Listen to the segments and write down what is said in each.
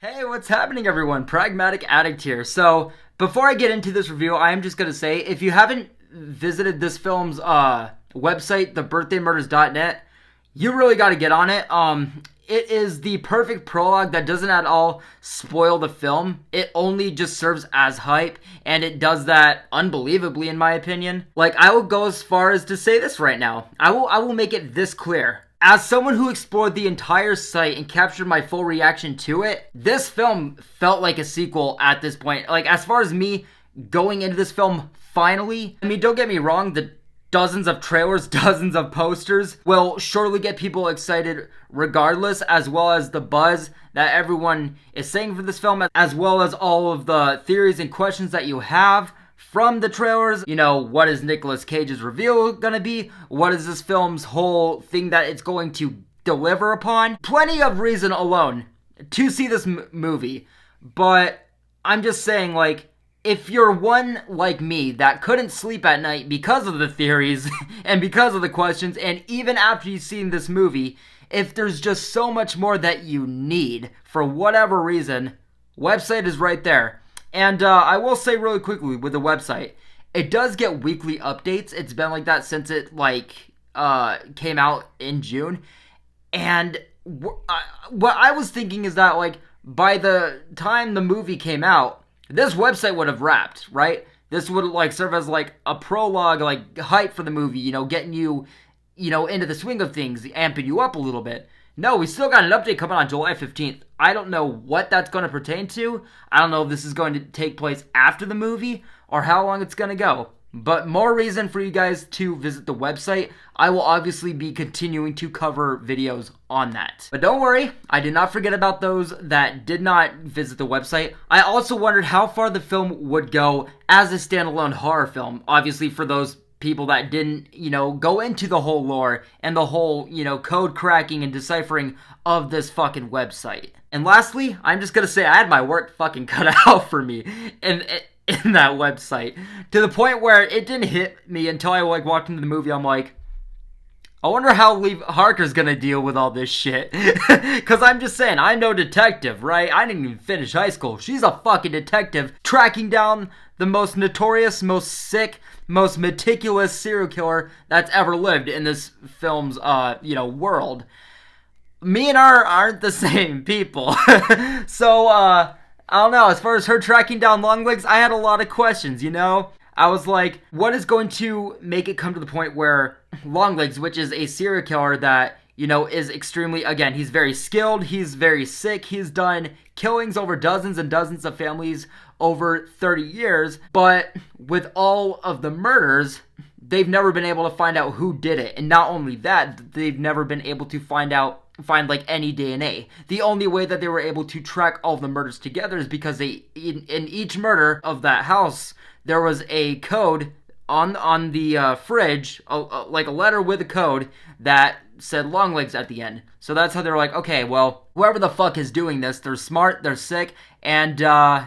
Hey, what's happening everyone? Pragmatic Addict here. So, before I get into this review, I am just going to say, if you haven't visited this film's website, thebirthaymurders.net, you really got to get on it. It is the perfect prologue that doesn't at all spoil the film. It only just serves as hype, and it does that unbelievably in my opinion. Like, I will go as far as to say this right now. I will make it this clear. As someone who explored the entire site and captured my full reaction to it, this film felt like a sequel at this point. Like, as far as me going into this film finally, I mean, don't get me wrong, the dozens of trailers, dozens of posters will surely get people excited regardless, as well as the buzz that everyone is saying for this film, as well as all of the theories and questions that you have from the trailers. You know, what is Nicolas Cage's reveal gonna be? What is this film's whole thing that it's going to deliver upon? Plenty of reason alone to see this movie. But I'm just saying, like, if you're one like me that couldn't sleep at night because of the theories and because of the questions, and even after you've seen this movie, if there's just so much more that you need for whatever reason, website is right there. And I will say really quickly with the website, it does get weekly updates. It's been like that since it came out in June. And what I was thinking is that, like, by the time the movie came out, this website would have wrapped, right? This would like serve as like a prologue, like hype for the movie, you know, getting you, into the swing of things, amping you up a little bit. No, we still got an update coming on July 15th. I don't know what that's going to pertain to. I don't know if this is going to take place after the movie or how long it's going to go. But more reason for you guys to visit the website. I will obviously be continuing to cover videos on that. But don't worry, I did not forget about those that did not visit the website. I also wondered how far the film would go as a standalone horror film. Obviously, for those people that didn't, go into the whole lore and the whole, code cracking and deciphering of this fucking website. And lastly, I'm just gonna say I had my work fucking cut out for me in that website, to the point where it didn't hit me until I walked into the movie. I'm like, I wonder how Lee Harker's gonna deal with all this shit. Because I'm just saying, I'm no detective, right? I didn't even finish high school. She's a fucking detective tracking down the most notorious, most sick, most meticulous serial killer that's ever lived in this film's, world. Me and her aren't the same people. So, I don't know. As far as her tracking down Longlegs, I had a lot of questions, I was like, what is going to make it come to the point where Longlegs, which is a serial killer that, is extremely, again, he's very skilled, he's very sick, he's done killings over dozens and dozens of families over 30 years, but with all of the murders, they've never been able to find out who did it. And not only that, they've never been able to find any DNA. The only way that they were able to track all of the murders together is because in each murder of that house, there was a code on the fridge, like a letter with a code that said Longlegs at the end. So that's how they're like, okay, well, whoever the fuck is doing this, they're smart, they're sick, and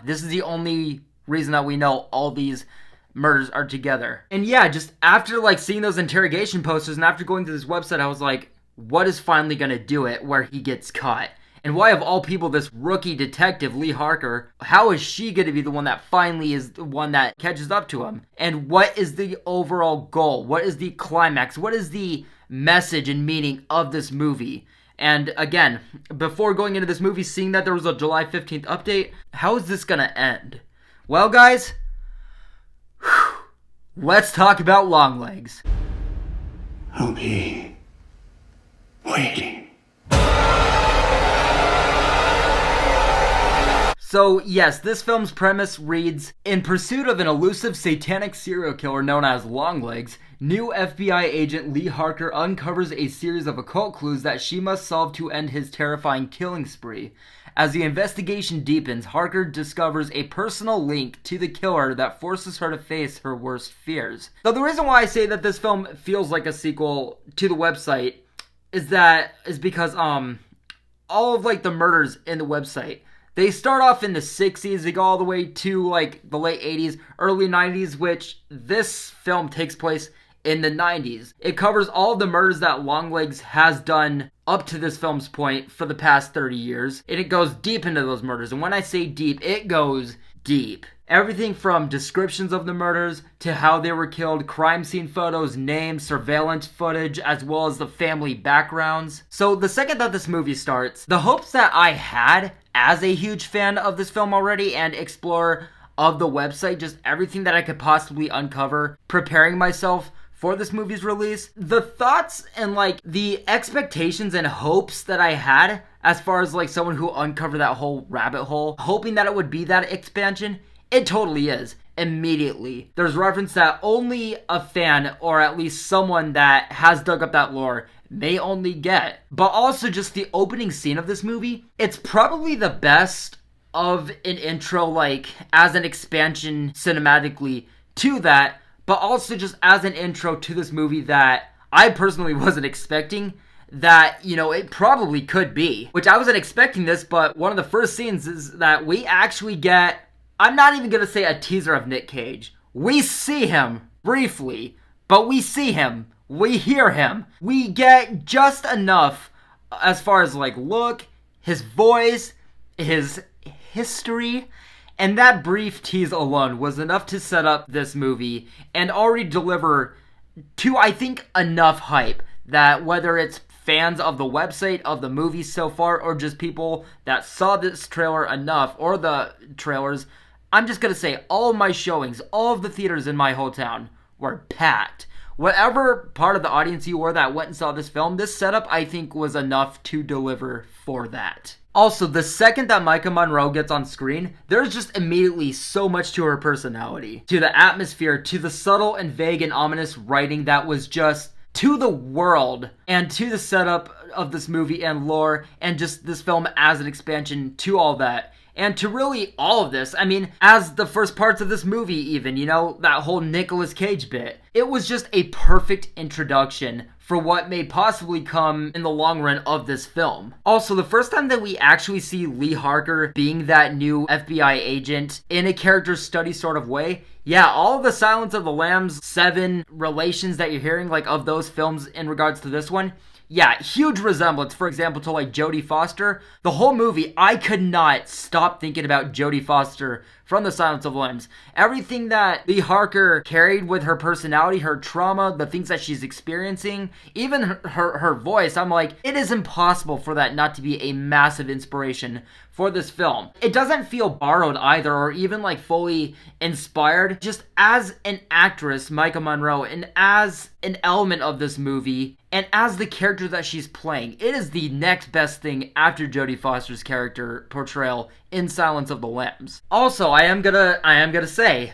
this is the only reason that we know all these murders are together. And yeah, just after seeing those interrogation posters and after going to this website, I was like, what is finally gonna do it where he gets caught? And why, of all people, this rookie detective, Lee Harker, how is she going to be the one that finally is the one that catches up to him? And what is the overall goal? What is the climax? What is the message and meaning of this movie? And again, before going into this movie, seeing that there was a July 15th update, how is this going to end? Well, guys, let's talk about Longlegs. I'll be waiting. So, yes, this film's premise reads, in pursuit of an elusive satanic serial killer known as Longlegs, new FBI agent Lee Harker uncovers a series of occult clues that she must solve to end his terrifying killing spree. As the investigation deepens, Harker discovers a personal link to the killer that forces her to face her worst fears. So the reason why I say that this film feels like a sequel to the website is because all of the murders in the website, they start off in the 60s, they go all the way to the late 80s, early 90s, which this film takes place in the 90s. It covers all of the murders that Longlegs has done up to this film's point for the past 30 years. And it goes deep into those murders. And when I say deep, it goes deep. Everything from descriptions of the murders to how they were killed, crime scene photos, names, surveillance footage, as well as the family backgrounds. So the second that this movie starts, the hopes that I had as a huge fan of this film already and explorer of the website, just everything that I could possibly uncover, preparing myself for this movie's release, the thoughts and like the expectations and hopes that I had as far as like someone who uncovered that whole rabbit hole, hoping that it would be that expansion, it totally is. Immediately. There's reference that only a fan, or at least someone that has dug up that lore, may only get. But also just the opening scene of this movie, it's probably the best of an intro, like, as an expansion cinematically to that, but also just as an intro to this movie that I personally wasn't expecting, that, you know, it probably could be. Which I wasn't expecting this, but one of the first scenes is that we actually get, I'm not even gonna say a teaser of Nick Cage. We see him briefly, but we see him. We hear him. We get just enough as far as like look, his voice, his history, and that brief tease alone was enough to set up this movie and already deliver to, I think, enough hype that whether it's fans of the website, of the movie so far, or just people that saw this trailer enough, or the trailers, I'm just gonna say all of my showings, all of the theaters in my whole town were packed. Whatever part of the audience you were that went and saw this film, this setup I think was enough to deliver for that. Also, the second that Maika Monroe gets on screen, there's just immediately so much to her personality, to the atmosphere, to the subtle and vague and ominous writing that was just to the world and to the setup of this movie and lore and just this film as an expansion to all that. And to really all of this, I mean, as the first parts of this movie even, you know, that whole Nicolas Cage bit. It was just a perfect introduction for what may possibly come in the long run of this film. Also, the first time that we actually see Lee Harker being that new FBI agent in a character study sort of way, yeah, all of the Silence of the Lambs 7 relations that you're hearing, like, of those films in regards to this one, yeah, huge resemblance, for example, to like Jodie Foster. The whole movie, I could not stop thinking about Jodie Foster from The Silence of the Lambs. Everything that Lee Harker carried with her personality, her trauma, the things that she's experiencing, even her voice, I'm like, it is impossible for that not to be a massive inspiration for this film. It doesn't feel borrowed either, or even like fully inspired. Just as an actress, Maika Monroe, and as an element of this movie, and as the character that she's playing, it is the next best thing after Jodie Foster's character portrayal in Silence of the Lambs. Also, I am gonna say,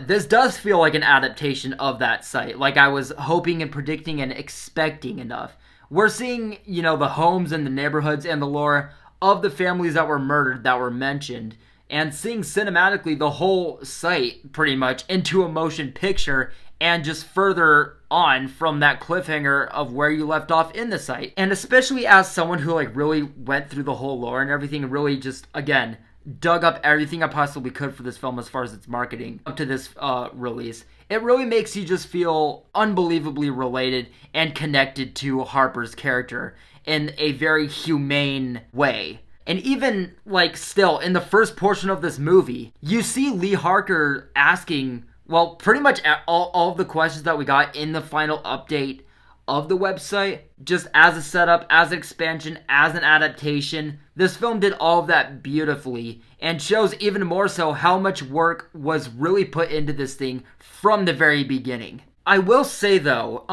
this does feel like an adaptation of that site, like I was hoping and predicting and expecting enough. We're seeing, you know, the homes and the neighborhoods and the lore of the families that were murdered, that were mentioned, and seeing cinematically the whole site pretty much into a motion picture and just further on from that cliffhanger of where you left off in the site. And especially as someone who like really went through the whole lore and everything and really just, again, dug up everything I possibly could for this film as far as its marketing up to this release, it really makes you just feel unbelievably related and connected to Harper's character in a very humane way. And even, like, still, in the first portion of this movie, you see Lee Harker asking, well, pretty much all of the questions that we got in the final update of the website, just as a setup, as an expansion, as an adaptation. This film did all of that beautifully, and shows even more so how much work was really put into this thing from the very beginning. I will say, though,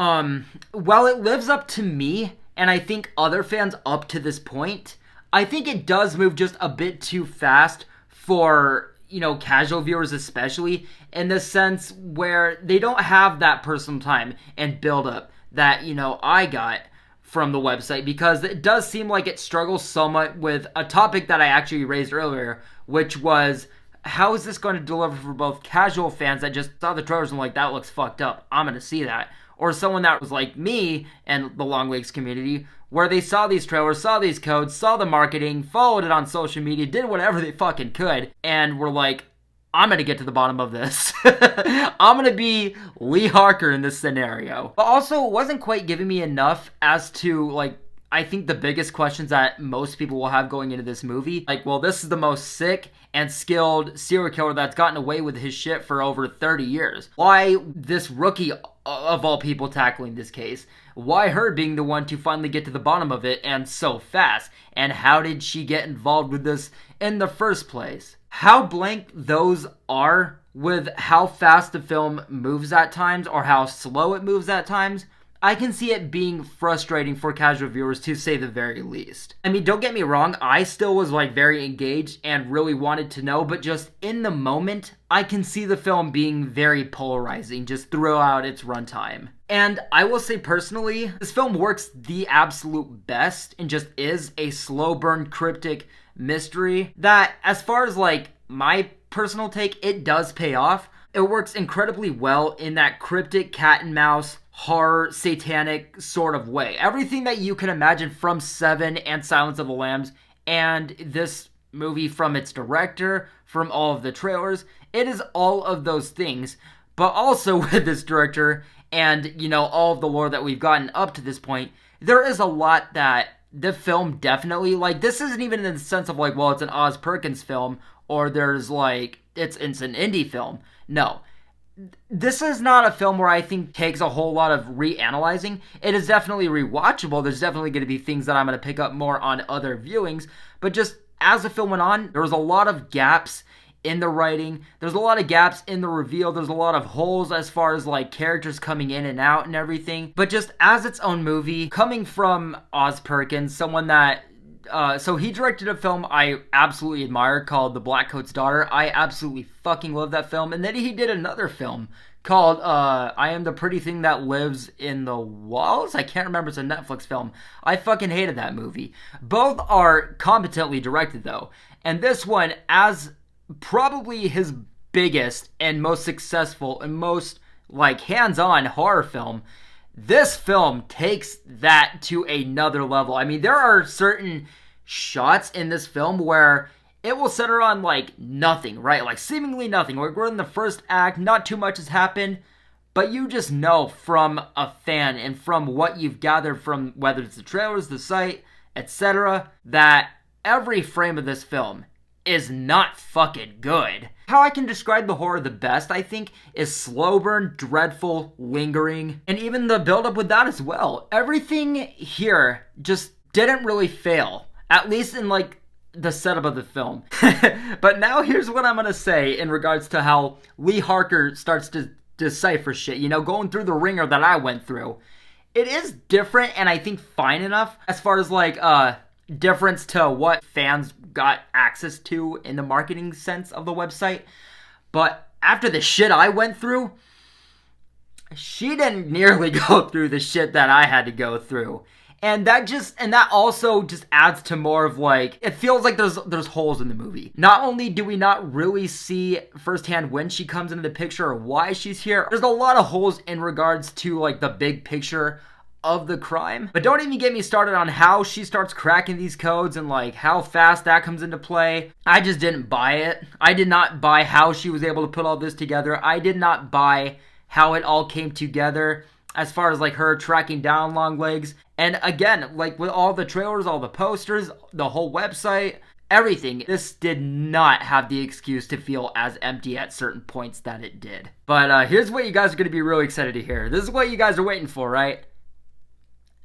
while it lives up to me, and I think other fans up to this point, I think it does move just a bit too fast for, you know, casual viewers especially, in the sense where they don't have that personal time and build up that, you know, I got from the website, because it does seem like it struggles somewhat with a topic that I actually raised earlier, which was, how is this going to deliver for both casual fans that just saw the trailers and like, that looks fucked up, I'm going to see that, or someone that was like me and the Longlegs community, where they saw these trailers, saw these codes, saw the marketing, followed it on social media, did whatever they fucking could, and were like, I'm gonna get to the bottom of this. I'm gonna be Lee Harker in this scenario. But also, it wasn't quite giving me enough as to, like, I think the biggest questions that most people will have going into this movie. Like, well, this is the most sick and skilled serial killer that's gotten away with his shit for over 30 years. Why this rookie of all people tackling this case? Why her being the one to finally get to the bottom of it and so fast? And how did she get involved with this in the first place? How blank those are with how fast the film moves at times or how slow it moves at times, I can see it being frustrating for casual viewers, to say the very least. I mean, don't get me wrong, I still was like very engaged and really wanted to know, but just in the moment, I can see the film being very polarizing just throughout its runtime. And I will say personally, this film works the absolute best and just is a slow burn cryptic mystery that, as far as like my personal take, it does pay off. It works incredibly well in that cryptic cat and mouse horror, satanic sort of way. Everything that you can imagine from Seven and Silence of the Lambs, and this movie from its director, from all of the trailers, it is all of those things. But also with this director and, you know, all of the lore that we've gotten up to this point, there is a lot that the film definitely, like, this isn't even in the sense of like, well, it's an Oz Perkins film, or there's like, it's an indie film. No. This is not a film where I think takes a whole lot of reanalyzing. It is definitely rewatchable. There's definitely going to be things that I'm going to pick up more on other viewings. But just as the film went on, there was a lot of gaps in the writing. There's a lot of gaps in the reveal. There's a lot of holes as far as like characters coming in and out and everything. But just as its own movie, coming from Oz Perkins, someone that so he directed a film I absolutely admire called The Blackcoat's Daughter. I absolutely fucking love that film. And then he did another film called I Am the Pretty Thing That Lives in the Walls. I can't remember. It's a Netflix film. I fucking hated that movie. Both are competently directed though. And this one, as probably his biggest and most successful and most like hands-on horror film, this film takes that to another level. I mean, there are certain shots in this film where it will center on like nothing, right? Like seemingly nothing. We're in the first act, not too much has happened, but you just know from a fan and from what you've gathered from whether it's the trailers, the site, etc., that every frame of this film is not fucking good. How I can describe the horror the best, I think, is slow burn, dreadful, lingering, and even the build-up with that as well. Everything here just didn't really fail, at least in like the setup of the film. But now here's what I'm gonna say in regards to how Lee Harker starts to decipher shit, you know, going through the ringer that I went through. It is different and I think fine enough as far as like difference to what fans got access to in the marketing sense of the website. But after the shit I went through, she didn't nearly go through the shit that I had to go through. And that also just adds to more of like, it feels like there's holes in the movie. Not only do we not really see firsthand when she comes into the picture or why she's here, there's a lot of holes in regards to like the big picture of the crime. But don't even get me started on how she starts cracking these codes and like how fast that comes into play. I just didn't buy it. I did not buy how she was able to put all this together. I did not buy how it all came together as far as like her tracking down Longlegs. And again, like with all the trailers, all the posters, the whole website, everything, this did not have the excuse to feel as empty at certain points that it did. But here's what you guys are going to be really excited to hear. This is what you guys are waiting for, right?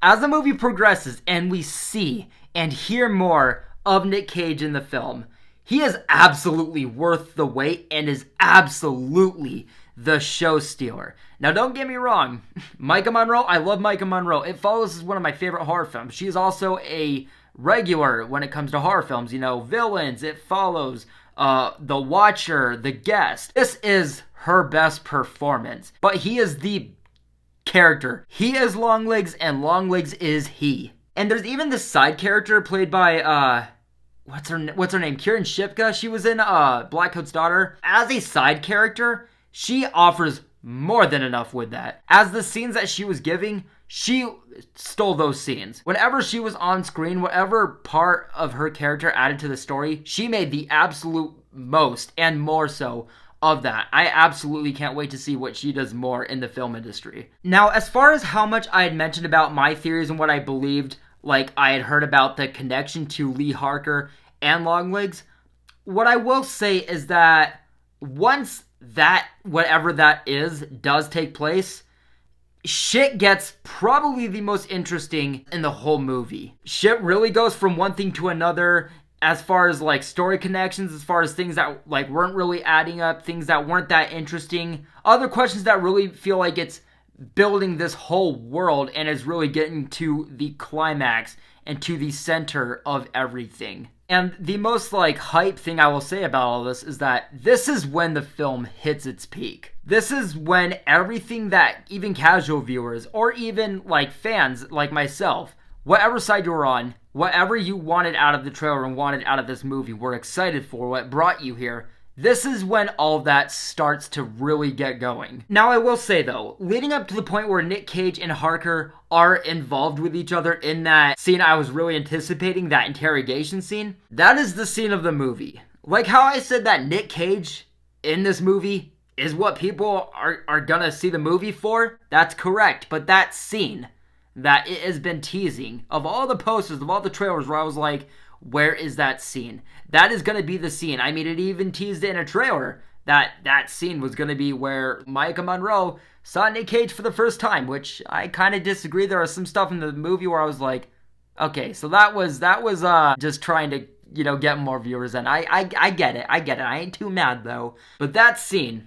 As the movie progresses and we see and hear more of Nick Cage in the film, he is absolutely worth the wait and is absolutely the show stealer. Now don't get me wrong, Micah Monroe, I love Micah Monroe. It Follows is one of my favorite horror films. She is also a regular when it comes to horror films. You know, Villains, It Follows, The Watcher, The Guest. This is her best performance, but he is the character. He is Longlegs and Longlegs is he. And there's even this side character played by what's her name? Kieran Shipka. She was in Blackcoat's Daughter. As a side character, she offers more than enough with that. As the scenes that she was giving, she stole those scenes. Whenever she was on screen, whatever part of her character added to the story, she made the absolute most and more so of that. I absolutely can't wait to see what she does more in the film industry. Now, as far as how much I had mentioned about my theories and what I believed, like I had heard about the connection to Lee Harker and Longlegs, what I will say is that once that, whatever that is, does take place, shit gets probably the most interesting in the whole movie. Shit really goes from one thing to another as far as like story connections, as far as things that like weren't really adding up, things that weren't that interesting, other questions that really feel like it's building this whole world and is really getting to the climax and to the center of everything. And the most like hype thing I will say about all this is that this is when the film hits its peak. This is when everything that even casual viewers or even like fans like myself, whatever side you were on, whatever you wanted out of the trailer and wanted out of this movie, were excited for, what brought you here, this is when all of that starts to really get going. Now I will say though, leading up to the point where Nick Cage and Harker are involved with each other in that scene I was really anticipating, that interrogation scene, that is the scene of the movie. Like how I said that Nick Cage in this movie is what people are gonna see the movie for, that's correct. But that scene that it has been teasing, of all the posters, of all the trailers where I was like, where is that scene? That is going to be the scene. I mean, it even teased it in a trailer that scene was going to be where Micah Monroe saw Nick Cage for the first time, which I kind of disagree. There was some stuff in the movie where I was like, okay, so that was just trying to, you know, get more viewers in. I get it. I ain't too mad though. But that scene,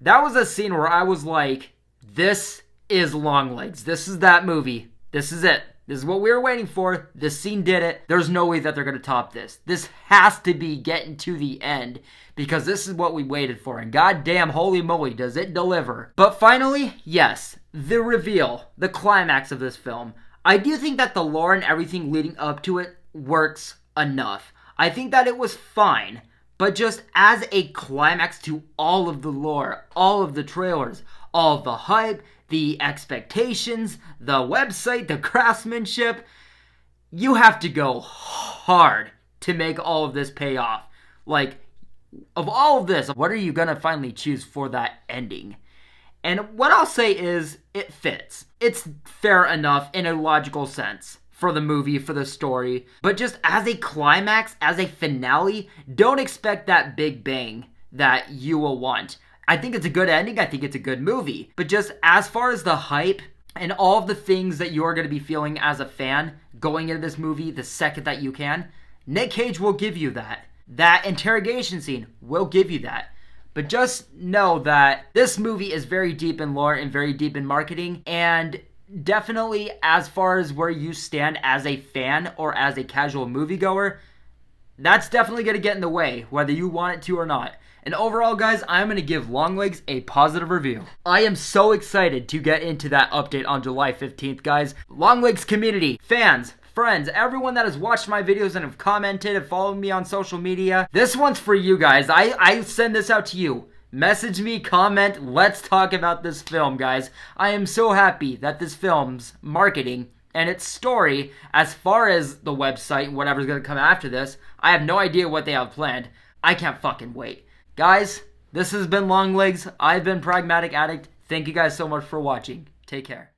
that was a scene where I was like, this is Longlegs. This is that movie. This is it. This is what we were waiting for. This scene did it. There's no way that they're going to top this. This has to be getting to the end because this is what we waited for. And goddamn, holy moly, does it deliver. But finally, yes, the reveal, the climax of this film. I do think that the lore and everything leading up to it works enough. I think that it was fine. But just as a climax to all of the lore, all of the trailers, all of the hype, the expectations, the website, the craftsmanship, you have to go hard to make all of this pay off. Like, of all of this, what are you going to finally choose for that ending? And what I'll say is, it fits. It's fair enough in a logical sense for the movie, for the story. But just as a climax, as a finale, don't expect that big bang that you will want. I think it's a good ending. I think it's a good movie. But just as far as the hype and all of the things that you're going to be feeling as a fan going into this movie the second that you can, Nick Cage will give you that. That interrogation scene will give you that. But just know that this movie is very deep in lore and very deep in marketing. And definitely as far as where you stand as a fan or as a casual moviegoer, that's definitely going to get in the way, whether you want it to or not. And overall, guys, I'm going to give Longlegs a positive review. I am so excited to get into that update on July 15th, guys. Longlegs community, fans, friends, everyone that has watched my videos and have commented and followed me on social media, this one's for you guys. I send this out to you. Message me, comment, let's talk about this film, guys. I am so happy that this film's marketing and its story, as far as the website and whatever's going to come after this, I have no idea what they have planned. I can't fucking wait. Guys, this has been Longlegs. I've been Pragmatic Addict. Thank you guys so much for watching. Take care.